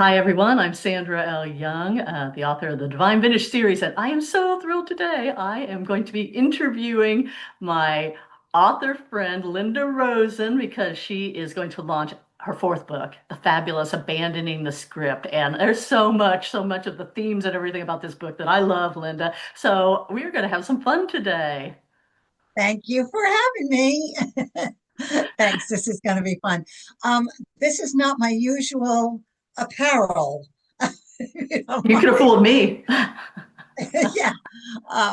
Hi, everyone. I'm Sandra L. Young, the author of the Divine Vintage series, and I am so thrilled today. I am going to be interviewing my author friend, Linda Rosen, because she is going to launch her fourth book, The Fabulous Abandoning the Script. And there's so much of the themes and everything about this book that I love, Linda. So we're going to have some fun today. Thank you for having me. Thanks. This is going to be fun. Um, this is not my usual apparel. You don't You could have mind. fooled me. Yeah.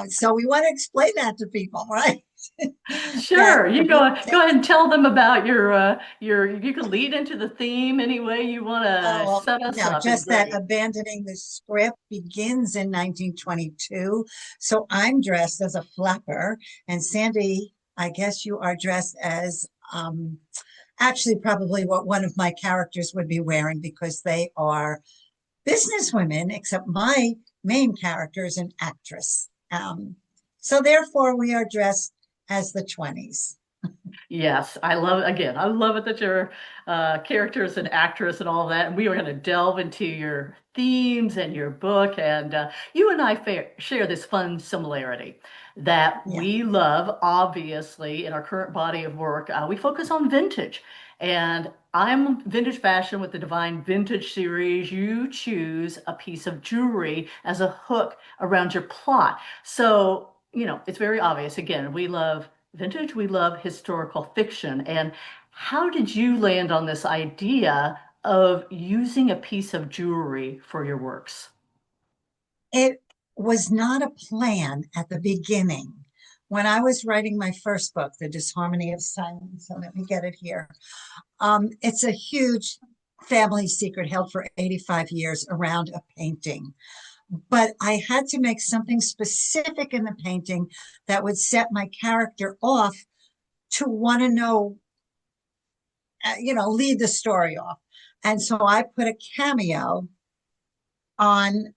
So we want to explain that to people, right? That Sure, the you book go ahead and tell them about your you can lead into the theme any way you want to well, set us no, up is just that great. abandoning the script begins in 1922. So I'm dressed as a flapper, and Sandy, I guess you are dressed as actually probably what one of my characters would be wearing because they are businesswomen, except my main character is an actress. So therefore, we are dressed as the 20s. Yes, I love it that your character is an actress and all that. And we are going to delve into your themes and your book. And you and I share this fun similarity that Yeah, we love, obviously, in our current body of work. We focus on vintage. And I'm vintage fashion with the Divine Vintage series. You choose a piece of jewelry as a hook around your plot. So, it's very obvious. Again, we love vintage, we love historical fiction. And how did you land on this idea of using a piece of jewelry for your works? it was not a plan at the beginning. When I was writing my first book, The Disharmony of Silence, so let me get it here. It's a huge family secret held for 85 years around a painting. But I had to make something specific in the painting that would set my character off to want to know, lead the story off. And so I put a cameo on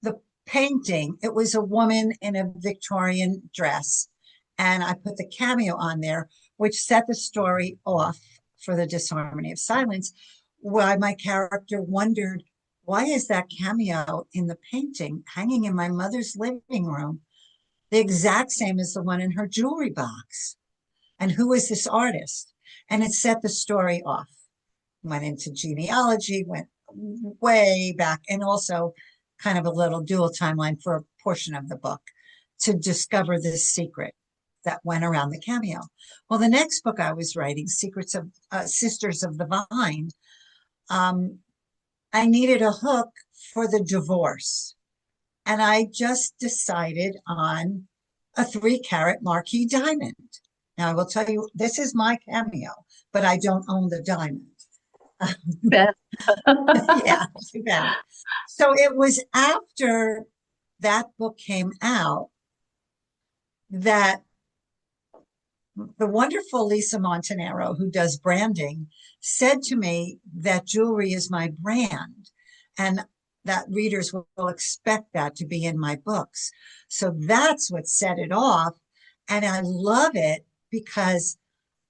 the painting. It was a woman in a Victorian dress. And I put the cameo on there, which set the story off for the disharmony of silence. Why my character wondered, why is that cameo in the painting hanging in my mother's living room, the exact same as the one in her jewelry box? And who is this artist? And it set the story off. Went into genealogy, went way back, and also kind of a little dual timeline for a portion of the book to discover this secret that went around the cameo. Well, the next book I was writing, Secrets of Sisters of the Vine, um, I needed a hook for the divorce. And I just decided on a 3 carat marquee diamond. Now, I will tell you, this is my cameo, but I don't own the diamond. Beth. Yeah, too bad. So it was after that book came out that the wonderful Lisa Montanaro, who does branding, said to me that jewelry is my brand and that readers will expect that to be in my books. So that's what set it off. And I love it because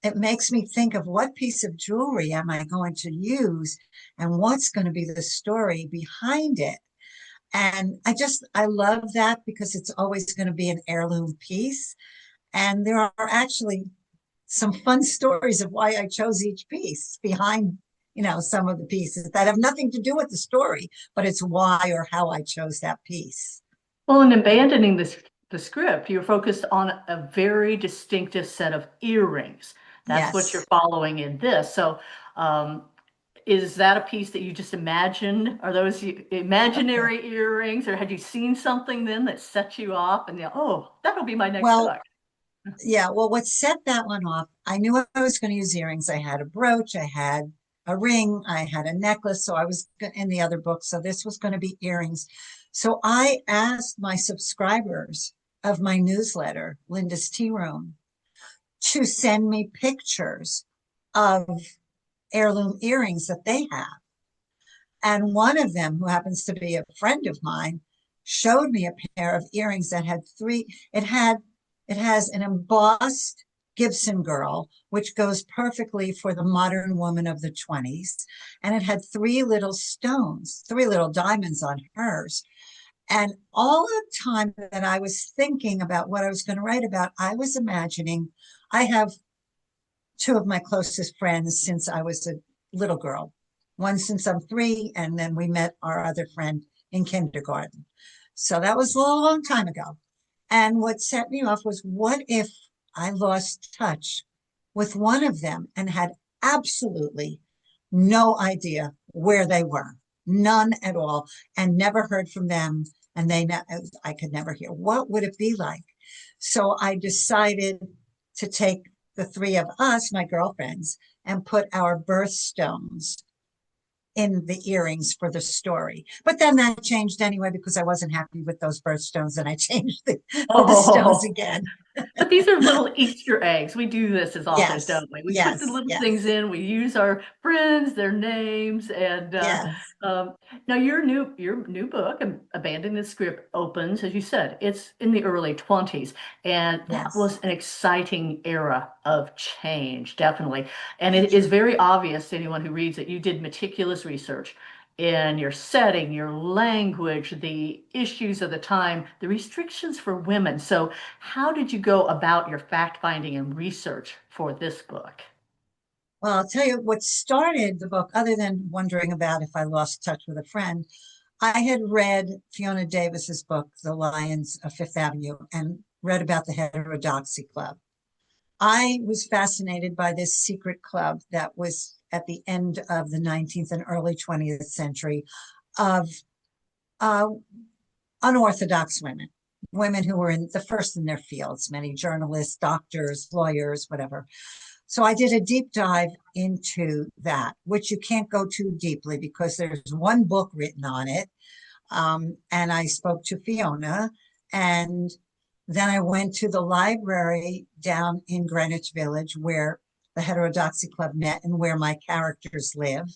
it makes me think of what piece of jewelry am I going to use and what's going to be the story behind it. And I love that because it's always going to be an heirloom piece. And there are actually some fun stories of why I chose each piece behind, some of the pieces that have nothing to do with the story, but it's why or how I chose that piece. Well, in abandoning the script, you're focused on a very distinctive set of earrings. That's what you're Yes. following in this. So, um, is that a piece that you just imagined? Are those imaginary earrings, or had you seen something then that set you off and oh, that'll be my next Well, book? yeah. Well, what set that one off, I knew I was going to use earrings. I had a brooch, I had a ring, I had a necklace. So I was in the other book. So this was going to be earrings. So I asked my subscribers of my newsletter, Linda's Tea Room, to send me pictures of heirloom earrings that they have. And one of them, who happens to be a friend of mine, showed me a pair of earrings that had it has an embossed Gibson girl, which goes perfectly for the modern woman of the 20s. And it had three little stones, three little diamonds on hers. And all the time that I was thinking about what I was going to write about, I was imagining I have two of my closest friends since I was a little girl, one since I'm three, and then we met our other friend in kindergarten. So that was a long time ago. And what set me off was, what if I lost touch with one of them and had absolutely no idea where they were, none at all, and never heard from them, and I could never hear. What would it be like? So I decided to take the three of us, my girlfriends, and put our birthstones in the earrings for the story. But then that changed anyway because I wasn't happy with those birthstones and I changed the stones Oh, again. but these are little Easter eggs. We do this as authors, Yes, don't we? We put the yes, little things yes, in. We use our friends, their names, and yes, um, now your new book, "Abandoning the Script," opens, as you said, it's in the early 20s, and that yes. was an exciting era of change, definitely. And it is True. very obvious to anyone who reads it. You did meticulous research in your setting, your language, the issues of the time, the restrictions for women. So how did you go about your fact finding and research for this book? Well, I'll tell you what started the book, other than wondering about if I lost touch with a friend. I had read Fiona Davis's book, The Lions of Fifth Avenue, and read about the Heterodoxy Club. I was fascinated by this secret club that was at the end of the 19th and early 20th century of uh, unorthodox women, women who were in the first in their fields, many journalists, doctors, lawyers, whatever. So I did a deep dive into that, which you can't go too deeply because there's one book written on it. And I spoke to Fiona, and then I went to the library down in Greenwich Village where the Heterodoxy Club met and where my characters live.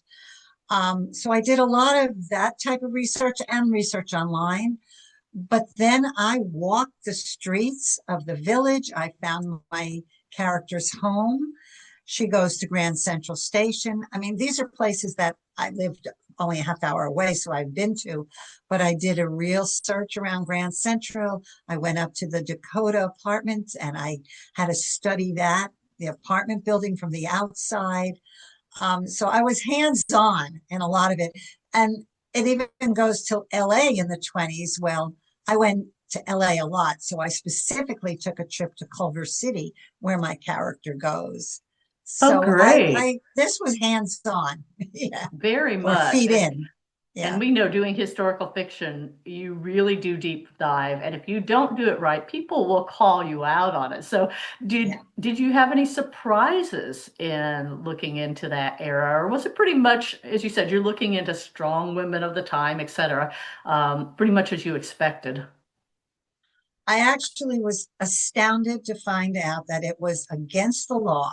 So I did a lot of that type of research and research online. But then I walked the streets of the village. I found my character's home. She goes to Grand Central Station. I mean, these are places that I lived only a half hour away, so I've been to, but I did a real search around Grand Central. I went up to the Dakota apartments and I had to study that, the apartment building from the outside. So I was hands on in a lot of it. And it even goes to LA in the 20s. Well, I went to LA a lot. So I specifically took a trip to Culver City where my character goes. Oh, So great. this was hands on. Yeah. Very Or much. feet in. And Yeah. we know doing historical fiction, you really do deep dive. And if you don't do it right, people will call you out on it. So Yeah. did you have any surprises in looking into that era? Or was it pretty much, as you said, you're looking into strong women of the time, et cetera, pretty much as you expected? I actually was astounded to find out that it was against the law.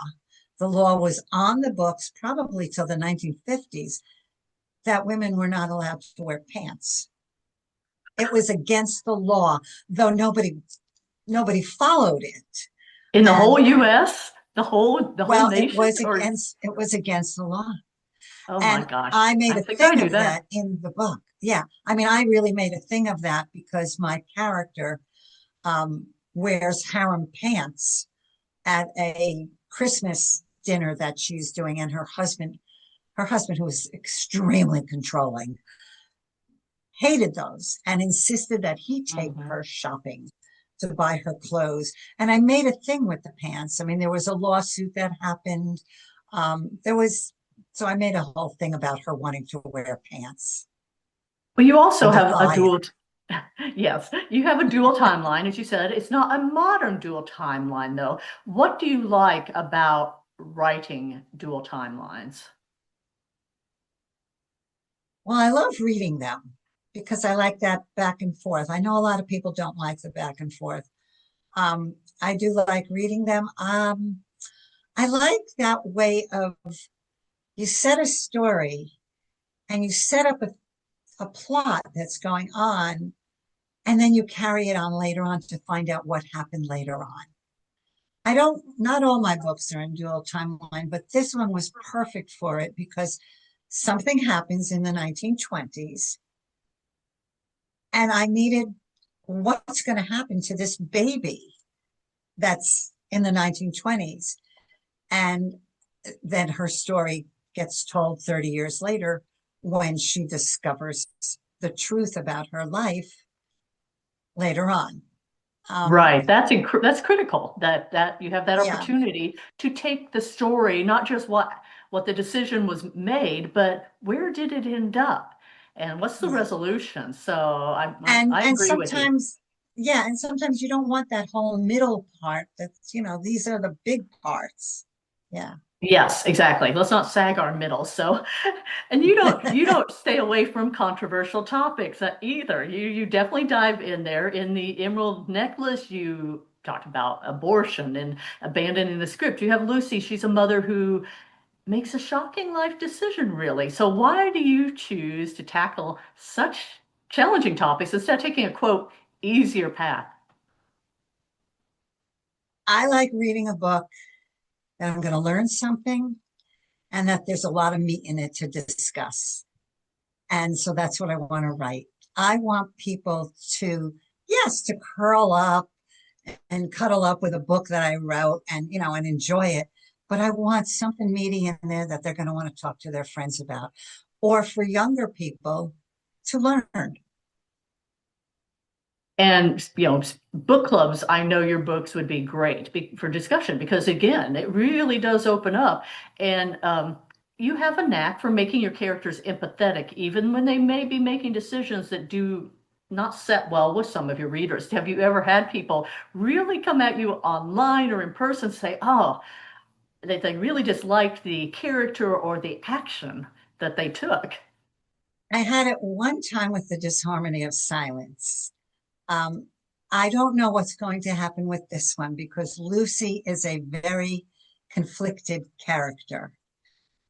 The law was on the books probably till the 1950s that women were not allowed to wear pants. It was against the law, though nobody followed it. In the whole And US, the whole well, nation, or it was against the law. oh my And gosh, I made I a think I thing knew of that. that in the book. Yeah. I mean, I really made a thing of that because my character wears harem pants at a Christmas dinner that she's doing, and her husband, who was extremely controlling, hated those and insisted that he take Mhm. her shopping to buy her clothes. And I made a thing with the pants. I mean, there was a lawsuit that happened. There was, so I made a whole thing about her wanting to wear pants Well, you also and have a defy it. dual, yes, you have a dual timeline, as you said. It's not a modern dual timeline, though. What do you like about writing dual timelines? Well, I love reading them because I like that back and forth. I know a lot of people don't like the back and forth. I do like reading them. I like that way of you set a story and you set up a plot that's going on, and then you carry it on later on to find out what happened later on. I don't, not all my books are in dual timeline, but this one was perfect for it because something happens in the 1920s and I needed what's going to happen to this baby that's in the 1920s. And then her story gets told 30 years later when she discovers the truth about her life later on. Um, Right. That's critical that you have that yeah. opportunity to take the story, not just what the decision was made, but where did it end up? And what's the Yeah. resolution? So I And agree with you. sometimes, yeah, and sometimes you don't want that whole middle part. That's, these are the big parts. Yeah. Yes, exactly. Let's not sag our middle. So, and you don't stay away from controversial topics either. You definitely dive in there. In the Emerald Necklace, you talked about abortion and abandoning the script. You have Lucy. She's a mother who makes a shocking life decision, really. So why do you choose to tackle such challenging topics instead of taking a quote easier path? I like reading a book that I'm going to learn something and that there's a lot of meat in it to discuss. And so that's what I want to write. I want people to, yes, to curl up and cuddle up with a book that I wrote and, and enjoy it. But I want something meaty in there that they're going to want to talk to their friends about, or for younger people to learn. And, book clubs, I know your books would be great for discussion because, again, it really does open up. And you have a knack for making your characters empathetic, even when they may be making decisions that do not set well with some of your readers. Have you ever had people really come at you online or in person say, oh, they really disliked the character or the action that they took? I had it one time with the disharmony of silence. Um, I don't know what's going to happen with this one because Lucy is a very conflicted character.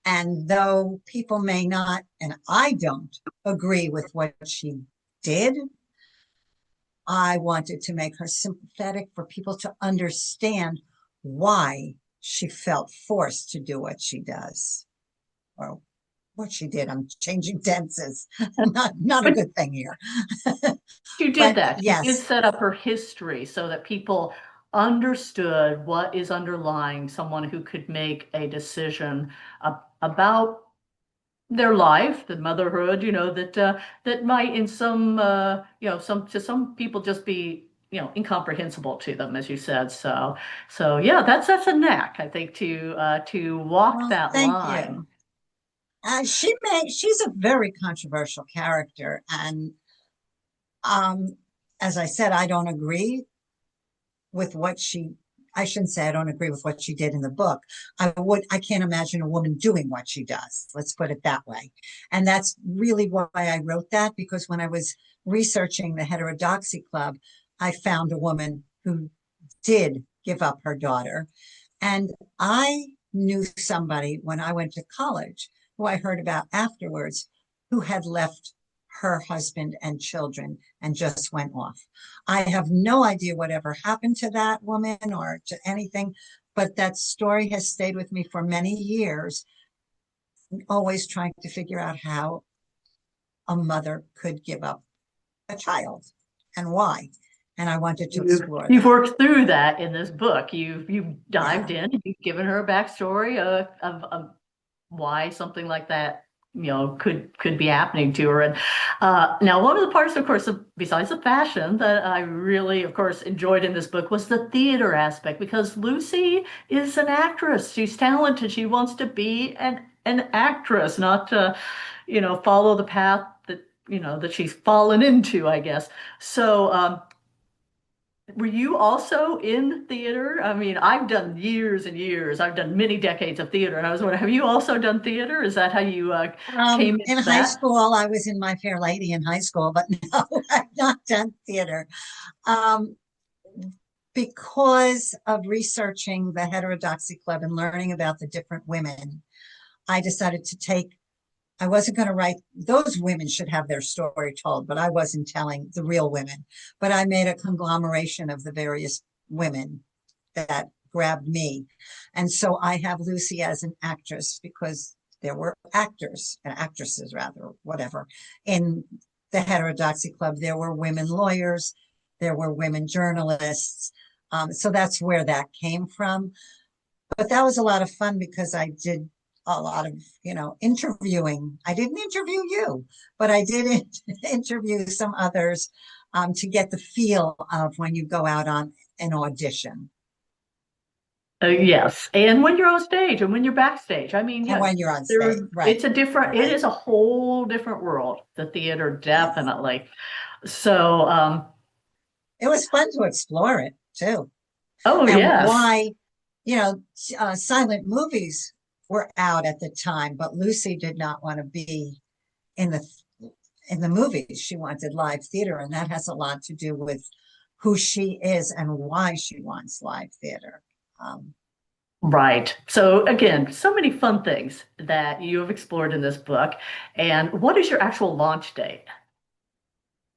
And though people may not, and I don't agree with what she did, I wanted to make her sympathetic for people to understand why she felt forced to do what she does or what she did. I'm changing tenses. Not a But good thing here. you did But that. You did yes, set up her history so that people understood what is underlying someone who could make a decision about their life, the motherhood, that might in some some to some people just be, incomprehensible to them, as you said. So yeah, that's a knack, I think, to walk well, that thank line. you. She's a very controversial character, and um, as I said, I don't agree with what she. I shouldn't say I don't agree with what she did in the book. I can't imagine a woman doing what she does. Let's put it that way. And that's really why I wrote that, because when I was researching the heterodoxy club, I found a woman who did give up her daughter. And I knew somebody when I went to college who I heard about afterwards who had left her husband and children and just went off. I have no idea whatever happened to that woman or to anything, but that story has stayed with me for many years, always trying to figure out how a mother could give up a child and why. And I wanted to explore You've that. worked through that in this book. You've dived Yeah. in and you've given her a backstory of why something like that, could be happening to her. And now, one of the parts, of course, besides the fashion that I really, of course, enjoyed in this book was the theater aspect because Lucy is an actress. She's talented. She wants to be an actress, not to, follow the path that she's fallen into, I guess. So, were you also in theater? I mean, I've done years and years. I've done many decades of theater, and I was wondering, have you also done theater? Is that how you came In into high that? school, I was in My Fair Lady in high school, but no, I've not done theater. Um, because of researching the heterodoxy club and learning about the different women, I decided to take, I wasn't going to write, those women should have their story told, but I wasn't telling the real women. But I made a conglomeration of the various women that grabbed me. And so I have Lucy as an actress because there were actors and actresses, rather, whatever. In the Heterodoxy Club, there were women lawyers, there were women journalists. So that's where that came from. But that was a lot of fun because I did a lot of, interviewing. I didn't interview you, but I did interview some others to get the feel of when you go out on an audition Yes, and when you're on stage and when you're backstage, I mean, and when you're on stage. there Right, it's a different, it right. is a whole different world, the theater, Yes. definitely. So, It was fun to explore it too. oh And yes, why, silent movies were out at the time, but Lucy did not want to be in the movies. She wanted live theater, and that has a lot to do with who she is and why she wants live theater. Um, right. So again, so many fun things that you have explored in this book. And what is your actual launch date?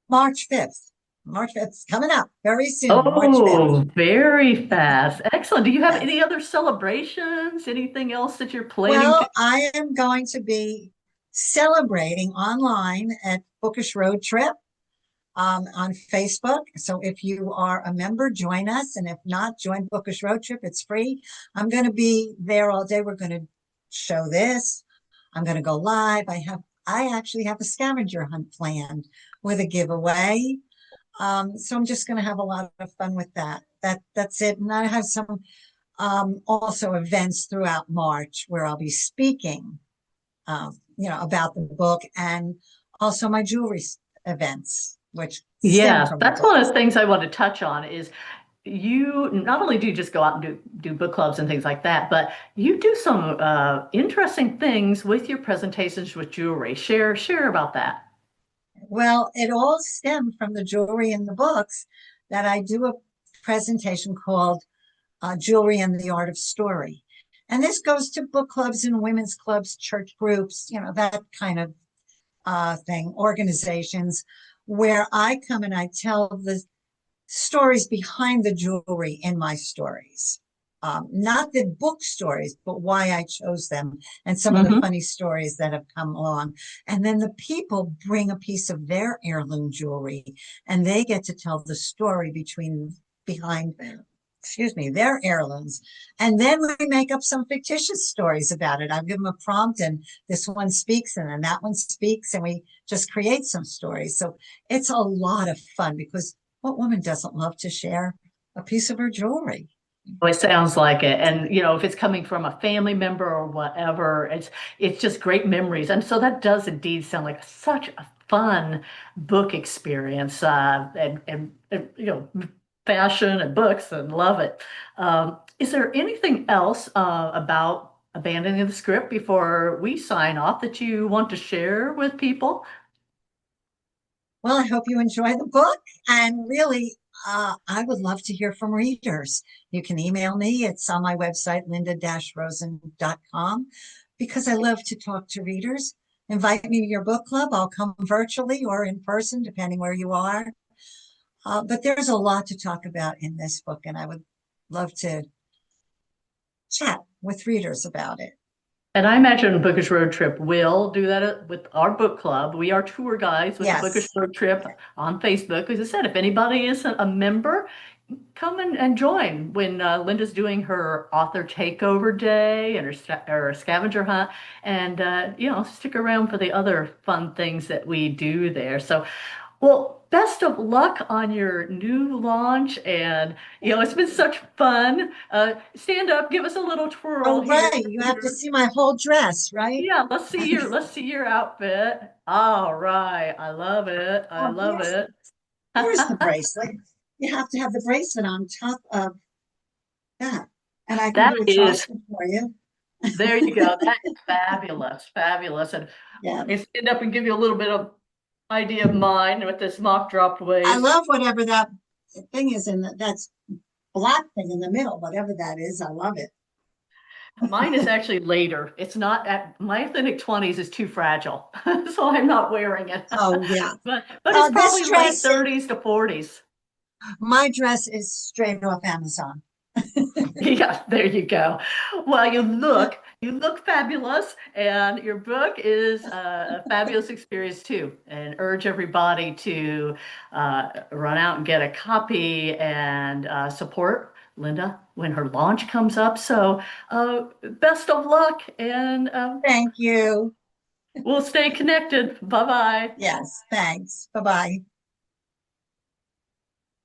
March 5th. March 5th is coming up very soon, March 5th. Oh, very fast. Excellent. Do you have any other celebrations? Anything else that you're planning to? Well, I am going to be celebrating online at Bookish Road Trip on Facebook. So if you are a member, join us. And if not, join Bookish Road Trip. It's free. I'm going to be there all day. We're going to show this. I'm going to go live. I actually have a scavenger hunt planned with a giveaway. So I'm just going to have a lot of fun with that. That's it. And I have some also events throughout March where I'll be speaking, about the book and also my jewelry events, which stem Yes, from the that's one of books. the things I want to touch on is you not only do you just go out and do book clubs and things like that, but you do some interesting things with your presentations with jewelry. Share about that. Well, it all stemmed from the jewelry in the books that I do a presentation called Jewelry and the Art of Story. And this goes to book clubs and women's clubs, church groups, that kind of thing, organizations where I come and I tell the stories behind the jewelry in my stories. Not the book stories, but why I chose them and some of the Hmm. funny stories that have come along. And then the people bring a piece of their heirloom jewelry and they get to tell the story behind their heirlooms. And then we make up some fictitious stories about it. I give them a prompt and this one speaks and then that one speaks and we just create some stories. So it's a lot of fun because what woman doesn't love to share a piece of her jewelry? Well, it sounds like it. And if it's coming from a family member or whatever, it's just great memories. And so that does indeed sound like such a fun book experience. And fashion and books and love it. Is there anything else about abandoning the script before we sign off that you want to share with people? Well, I hope you enjoy the book. And really, I would love to hear from readers. You can email me. It's on my website, linda-rosen.com, because I love to talk to readers. Invite me to your book club. I'll come virtually or in person, depending where you are. But there's a lot to talk about in this book, and I would love to chat with readers about it. And I imagine Bookish Road Trip will do that with our book club. We are tour guides with the Bookish Yes. Road Trip on Facebook. As I said, if anybody isn't a member, come and join when Linda's doing her author takeover day and her scavenger hunt, and stick around for the other fun things that we do there. So, well, best of luck on your new launch, and it's been such fun. Stand up, give us a little twirl Oh, here. right. You have to see my whole dress, right? Yeah, let's see your outfit. All right, I love it. I Oh, love it. here's the bracelet. You have to have the bracelet on top of that. And I can That do a is Charleston for you. There you go. That is fabulous, fabulous. And Yeah. let me stand up and give you a little bit of idea of mine with this mock dropped I waist. love whatever that thing is that's black thing in the middle, whatever that is. I love it. Mine is actually later. It's not at my authentic 20s is too fragile, so I'm not wearing it. Oh, yeah. But it's This probably late dress, 30s to 40s. my dress is straight off Amazon. Yeah, there you go. Well, you look fabulous, and your book is a fabulous experience too. And urge everybody to run out and get a copy and support Linda when her launch comes up. So, best of luck, and Thank you. we'll stay connected. Bye bye. Yes, thanks. Bye bye.